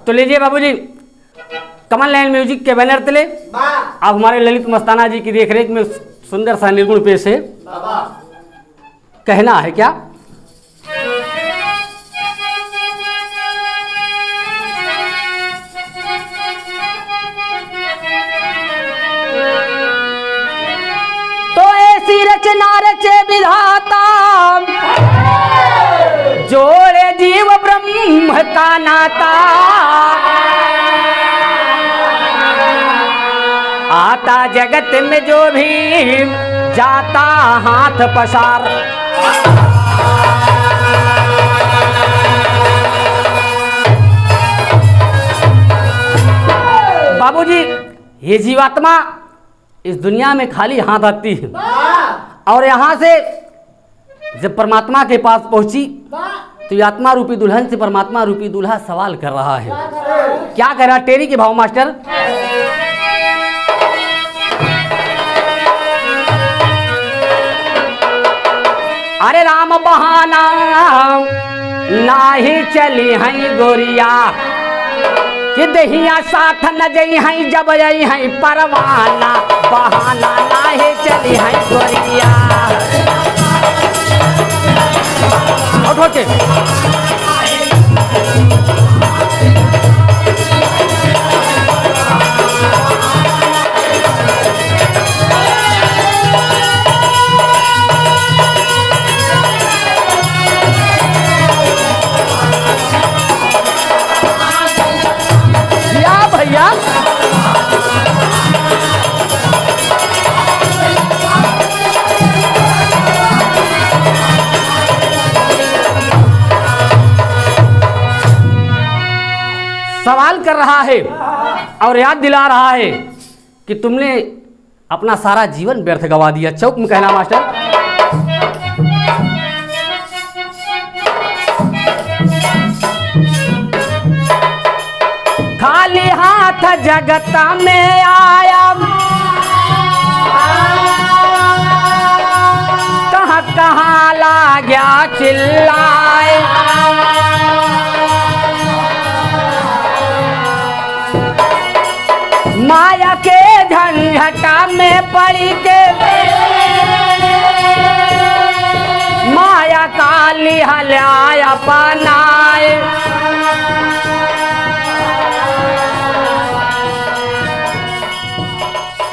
तो लीजिए बाबूजी, कमल नयन म्यूजिक के बैनर तले अब हमारे ललित मस्ताना जी की देखरेख में सुंदर सा निर्गुण पेश है। कहना है क्या? तो ऐसी रचना रचे विधाता, जोड़े जीव ब्रह्म का नाता। आता जगत में जो भी जाता हाथ पसार। बाबूजी, ये जीवात्मा इस दुनिया में खाली हाथ आती है और यहाँ से जब परमात्मा के पास पहुंची तो ये आत्मा रूपी दुल्हन से परमात्मा रूपी दूल्हा सवाल कर रहा है। क्या कह रहा? टेरी के भाव मास्टर। अरे राम बहाना नाही चली हैं गोरिया, कि दहिया साथ न जई हैं जब जई हैं परवाना। बहाना नाही चली हैं गोरिया। उठो के भैया सवाल कर रहा है और याद दिला रहा है कि तुमने अपना सारा जीवन व्यर्थ गवा दिया। चौक में कहना मास्टर। खाली हाथ जगत में आया, कहाँ कहाँ ला गया चिल्लाए। माया के झंझटा में पड़ी के माया काली हल्याय अपनाए।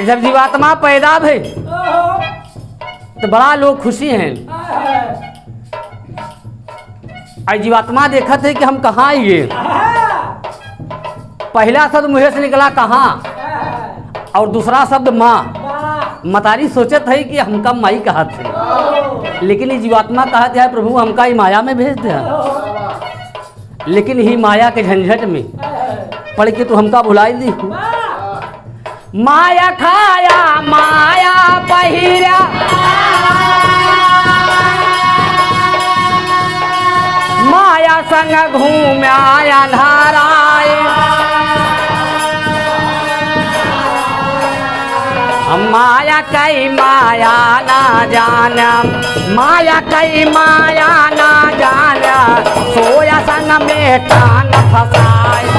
जब जीवात्मा पैदा भई तो बड़ा लोग खुशी हैं। और जीवात्मा देखा थे कि हम कहाँ आइए। पहला शब्द मुँह से निकला कहाँ, और दूसरा शब्द माँ। मतारी सोचत है कि हमका माई कहा थे, लेकिन ये जीवात्मा कहा है प्रभु हमका ही माया में भेज दे। लेकिन ही माया के झंझट में पढ़ के तो हमका भुलाई दी। माया खाया माया पहिरा, माया संग घूम्या अंधाराए। माया कई माया ना जाना, माया कई माया ना जाना। सोया संग में कान फसाए।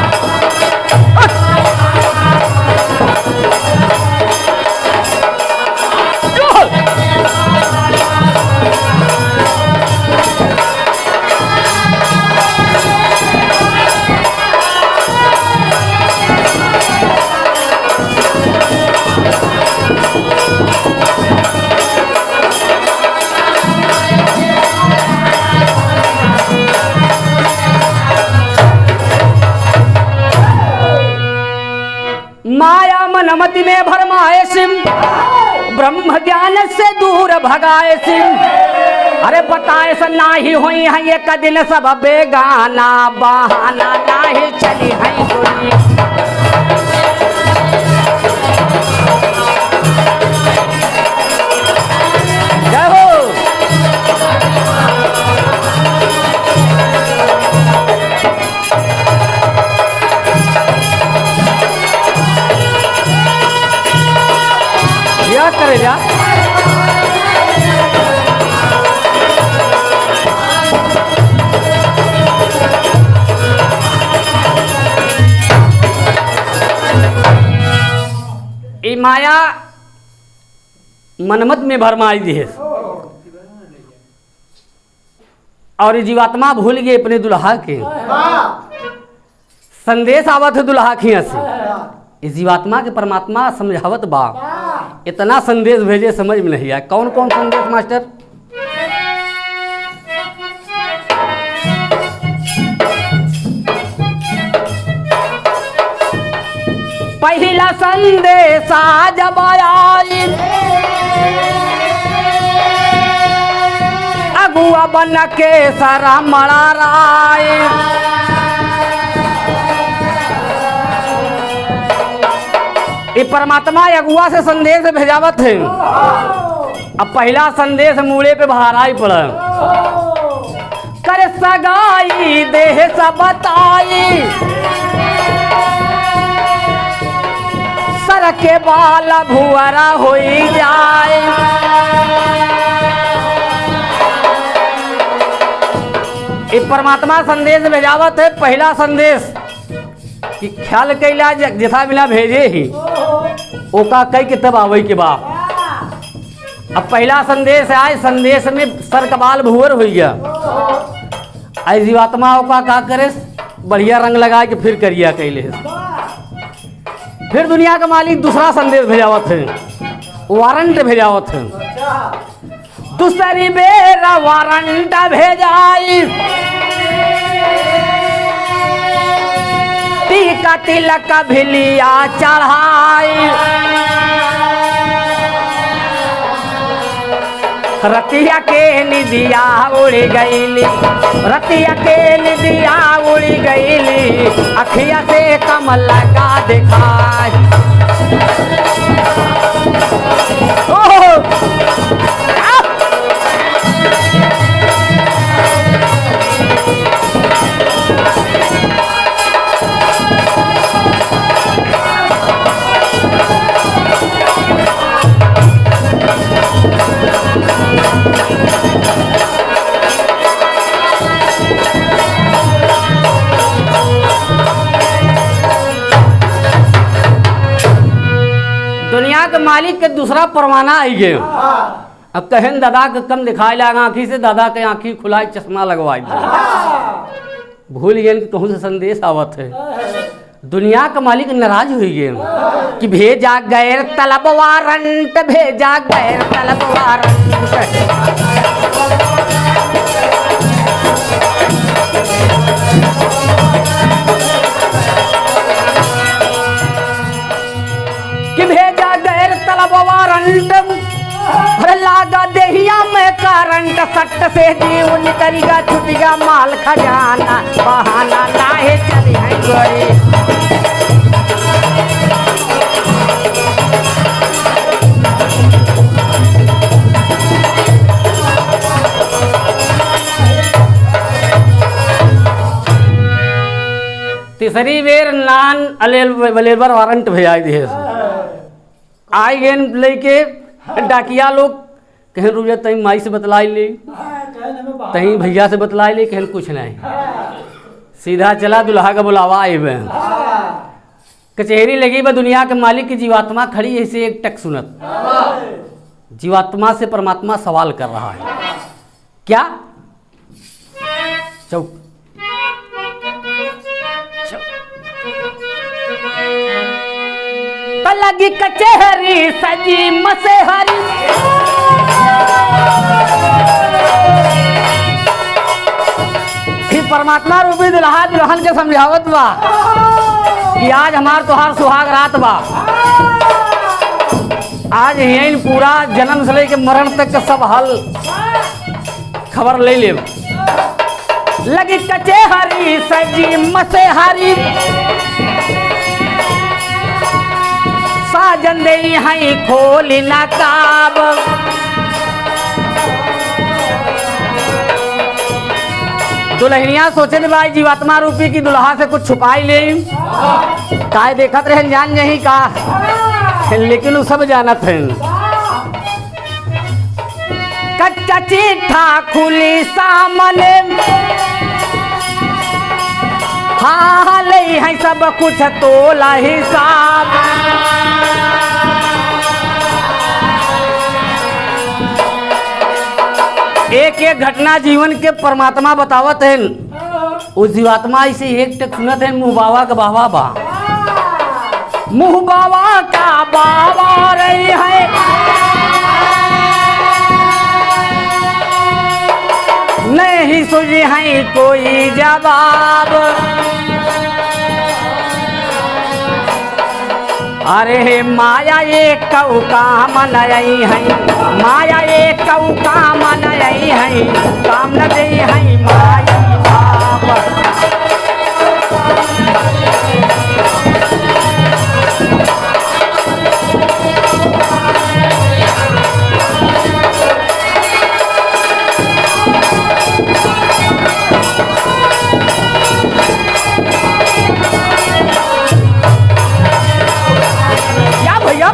माया मनमति में भरमाए सिम, ब्रह्म ज्ञान से दूर भगाए सिम। अरे बताए स नाही हुई है एक दिन सब बेगाना। बहाना नाही चली है गोरी। जय हो। क्या करे जा? माया मनमत में भरमाई दी है और ये जीवात्मा भूल गए अपने दुल्हा के। संदेश आवत है दुल्हा खिया से, इस जीवात्मा के परमात्मा समझावत बा, इतना संदेश भेजे समझ में नहीं आया। कौन कौन संदेश मास्टर? पहला संदेश जब आई अगुआ बन के सारा मड़ा राय, ये परमात्मा अगुआ से संदेश भेजावत है। अब पहला संदेश मूड़े पे भाराई पड़ा, कर सगाई देह सब बताई, सर के बाल भुअरा हो जाए, ये परमात्मा संदेश भेजावत है। पहला संदेश कि ख्याल कैला जथा बिना भेजे ही ओका कई के तब आवे के बा। अब पहला संदेश आए, संदेश में सर का बाल भुअर हो गया। आई जीवात्मा ओका का करे, बढ़िया रंग लगा के फिर करिया कैले। फिर दुनिया का मालिक दूसरा संदेश भेजावत है, वारंट भेजावत है। दूसरी बेर वारंट भेजाई, टीका तिलक भिलिया चढ़ाई, रतिया के निदिया उड़ी गईली, रतिया के निदिया उड़ी गईली, अखिया से कमल लगा दिखाई। दुनिया के मालिक के दूसरा परवाना आई गए। अब कहन दादा के कम दिखाई लगा आँखी से, दादा के आँखी खुलाई चश्मा लगवाई, भूल गए कि कहूँ से संदेश आवत है। दुनिया का मालिक नाराज हो गए कि भेजा गैर तलब वारंट, भेजा गैर तलब वारंट, लागा देहिया में करंट, सट से जीव निकलेगा छुटेगा माल खजाना, बहाना नाहे चली है गोरी। तीसरी बेर नान अलेबर वारंट भेजा दिए, आई गए लेके डाकिया लोग, कहीं रुझे तहीं माई से बतलाई ले, तहीं भैया से बतलाई ले, कहीं कुछ नहीं, सीधा चला दुल्हा का बुलावा आए हुए। कचहरी लगी बा, दुनिया के मालिक की जीवात्मा खड़ी ऐसे एक टक सुनत, जीवात्मा से परमात्मा सवाल कर रहा है, क्या चौक लगी कचहरी सजी मसेहरी, परमात्मा रूपी दुल्हा दुल्हन के समझावत बा कि आज हमार तोहार सुहाग रात बा, आज यही पूरा जन्म से लेके मरण तक का सब हल खबर ले ले। लगी कचहरी सजी मसेहरी, साजन दे हैं खोली नकाब, दुल्हनिया सोचे भाई जीवात्मा रूपी की दुल्हा से कुछ छुपाई ले, काय देखत रहे जान नहीं का, लेकिन वो सब जानत है। कच्चा चिट्ठा खुली सामने, हाँ ले है सब कुछ तोला हिसाब, एक एक घटना जीवन के परमात्मा बतावत है। उस जीवात्मा इसे एक टक सुनत है, मुँह बाबा का बाबा बा, मुँह बाबा का बाबा रही है, नहीं सुझी है कोई जवाब। अरे माया एक कऊ काम नई है, माया एक कऊ काम नई है, काम न दे है माया बाप। क्या भैया,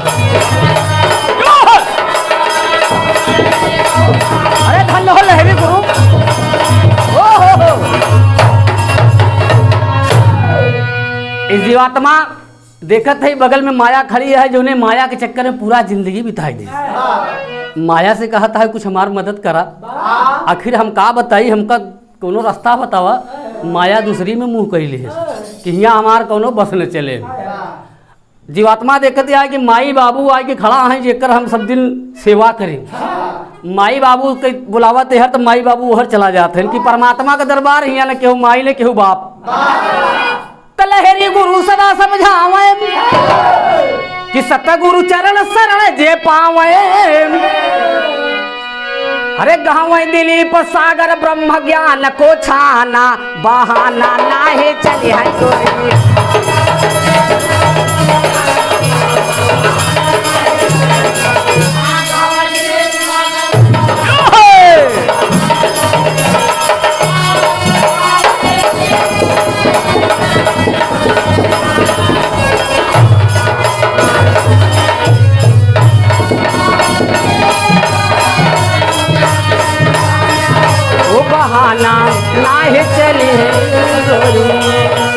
अरे धन हो लहरी गुरु। ओ हो। इस जीवात्मा देखत है बगल में माया खड़ी है, जो ने माया के चक्कर में पूरा जिंदगी बिताई दी। माया से कहता है कुछ हमार मदद करा। आखिर हम का बताई, हमका कोनो रास्ता बतावा। माया दूसरी में मुंह कैली है कि यहाँ हमार कोनो बस न चले। जीवात्मा देखत है कि माई बाबू आए के खड़ा है, जेकर हम सब दिन सेवा करें। माई बाबू के बुलावत है तो माई बाबू उहर चला जाते हैं कि परमात्मा का दरबार हियाँ न केहू माई न केहू बाप। कलहरी गुरु सदा समझावे कि सतगुरु चरण शरण जे पावे। अरे गाँव दिलीप सागर ब्रह्म ज्ञान को छाना, बहाना नाहे चली है गोरी। बहाना नाहे चली है गोरी।